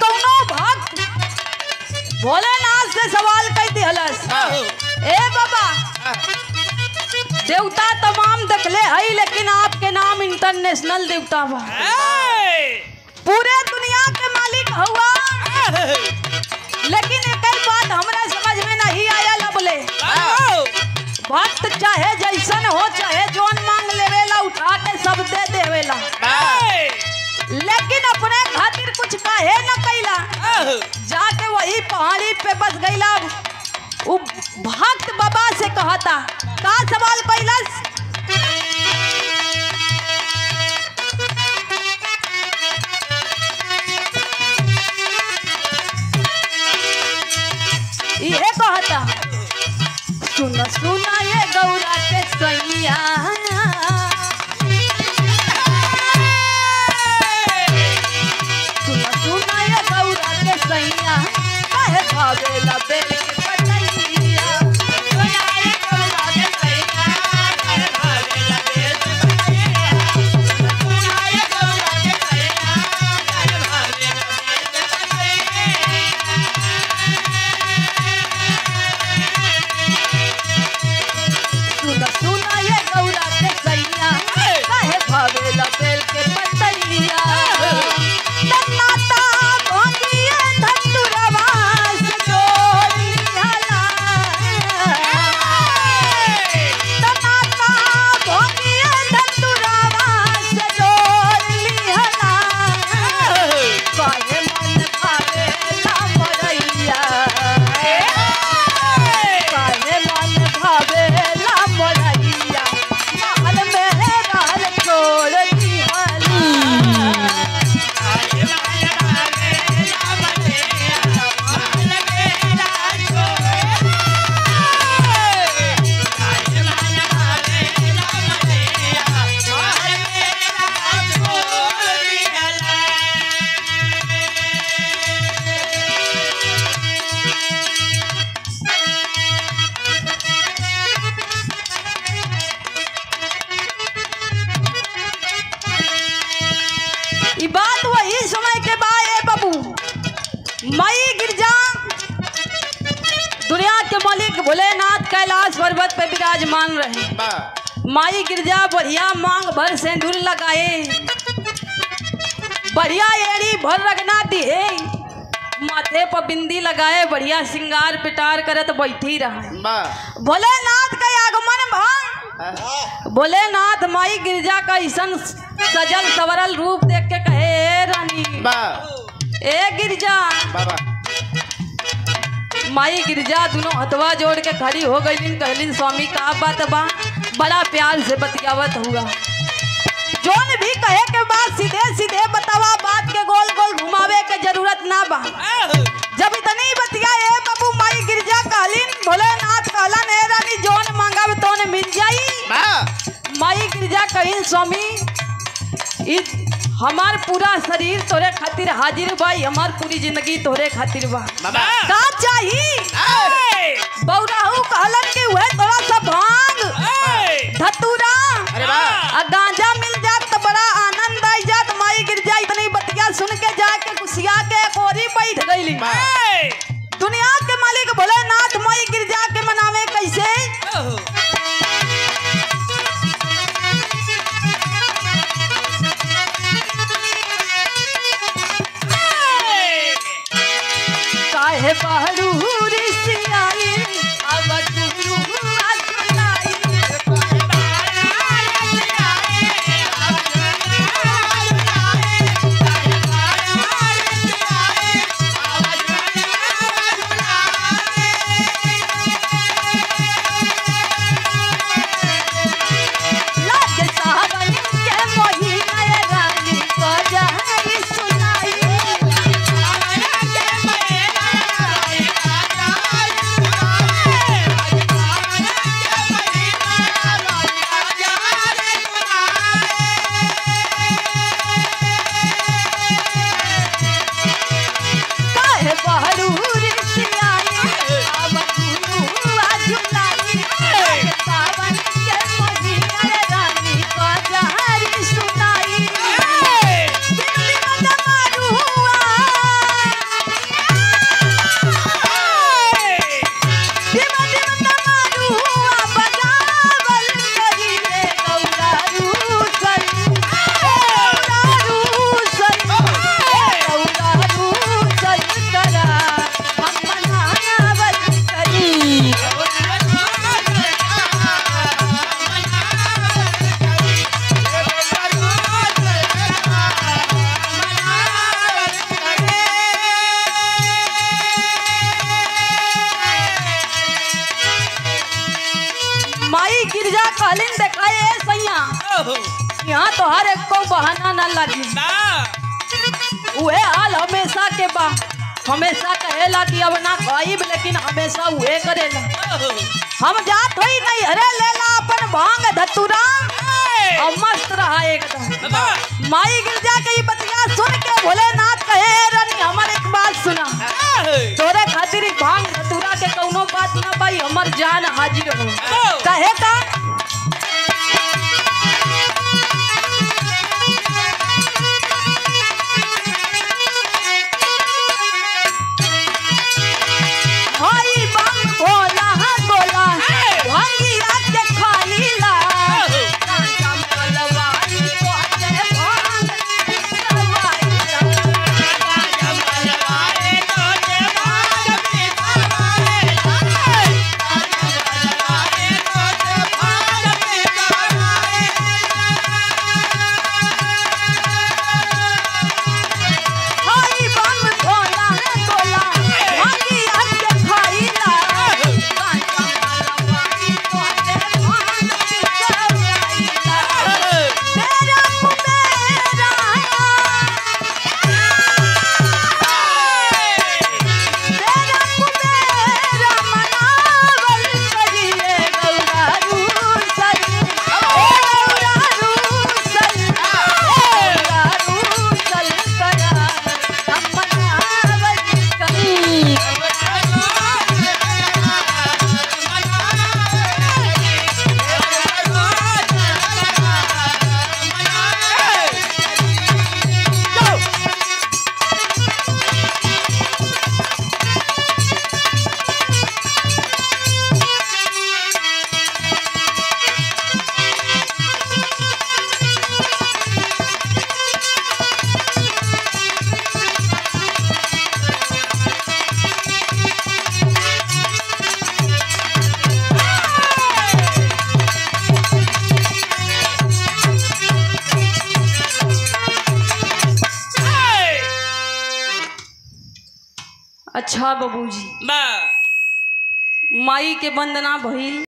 कौनो भक्त भोलेनाथ से सवाल कर दिहलस, ए बाबा देवता तमाम देखले हई लेकिन आपके नाम इंटरनेशनल देवता बा, पूरे दुनिया के मालिक हुआ, लेकिन एक बात हमरा समझ में नहीं आया लबले, भक्त चाहे जैसन हो चाहे जोन मांग लेवेला उठा के सब दे देवेला, लेकिन अपने खातिर कुछ काहे न कैला, जाके वही पहाड़ी पे बस गईला। वो भक्त बाबा से कहता का सवाल कैलस, ये कहता सुना सुना ये गौरा के सैया, सुना सुना ये गौरा के सैया, काहे भावेला बेल के पतैया, सुना ये गौरा के सैया, काहे भावेला बेल के पतैया, सुना ये गौरा के सैया, काहे भावेला बेल के पतैया। सुना ये गौरा के सैया, काहे भावेला बेल के पतैया, तन्नाता भोगिए धतुरवा से जोड़ लिहला, तन्नाता भोगिए धतुरवा से जोड़ लिहला, काहे मन भावेला मोरैया, काहे मन भावेला मोरैया, महल में रहल छोड़ दिहला, ई बात वही समय के बाद है बाबू, माई गिरजा दुनिया के मालिक भोलेनाथ कैलाश पर्वत पे विराजमान रहे, माई गिरजा बढ़िया मांग भर सिंदूर लगाए, बढ़िया एड़ी भर रगना दिए, माथे पर बिंदी लगाए, बढ़िया श्रृंगार पिटार करत बैठी रहा। भोलेनाथ का आगमन भा, भोलेनाथ माई गिरजा का ऐसन सजल सवरल रूप देख के कहे ए रानी, ए गिरजा, माई गिरजा दोनों हथवा जोड़ के खड़ी हो गई, कहलिन स्वामी का बात बा, बड़ा प्यार से बतियावत हुआ, जोन भी कहे के बाद सीधे सीधे बतावा, बात के गोल गोल घुमावे के जरूरत ना बा। जब इतनी बतिया ए बाबू माई गिरजा कहलिन, भोलेनाथ कहलन ए रानी जोन मांगब तोन मिल जाई, माई गिरजा कहिन स्वामी हमार पूरा शरीर तोरे खातिर हाजिर बा, हमार पूरी जिंदगी तोरे खातिर बा, का चाहिए, बौराहू कहलन कि वह थोड़ा सा भांग धतूरा गांजा मिल जात तो बड़ा आनंद आई जात। माई गिरजा इतनी बतिया सुन के जाके गुस्सिया के कोरी बैठ गईली, दुनिया के मालिक भोलेनाथ माई गिरजा के मनावे कैसे, काहे बहरूरी सियाई अब गुरु आसलाई, लागे सावन के महीना रानी को जाई सुनाई, कहलिन देखाए सैया यहाँ तो हर एक को बहाना न लगी उहे हाल हमेशा के बा हमेशा कहेला कि अब ना खाइब लेकिन हमेशा उहे करेला हम जात होई नहीं अरे लेला अपन भांग धतुरा और मस्त रहा एकदम माई गिरजा के ये बतिया सुन के भोलेनाथ कहे रानी हमर एक बात सुना तोरे खातिर भांग धतुरा के कौनो बात ना भाई हमर जान हाजिर हो कहे का अच्छा बाबूजी माई के वंदना भइल।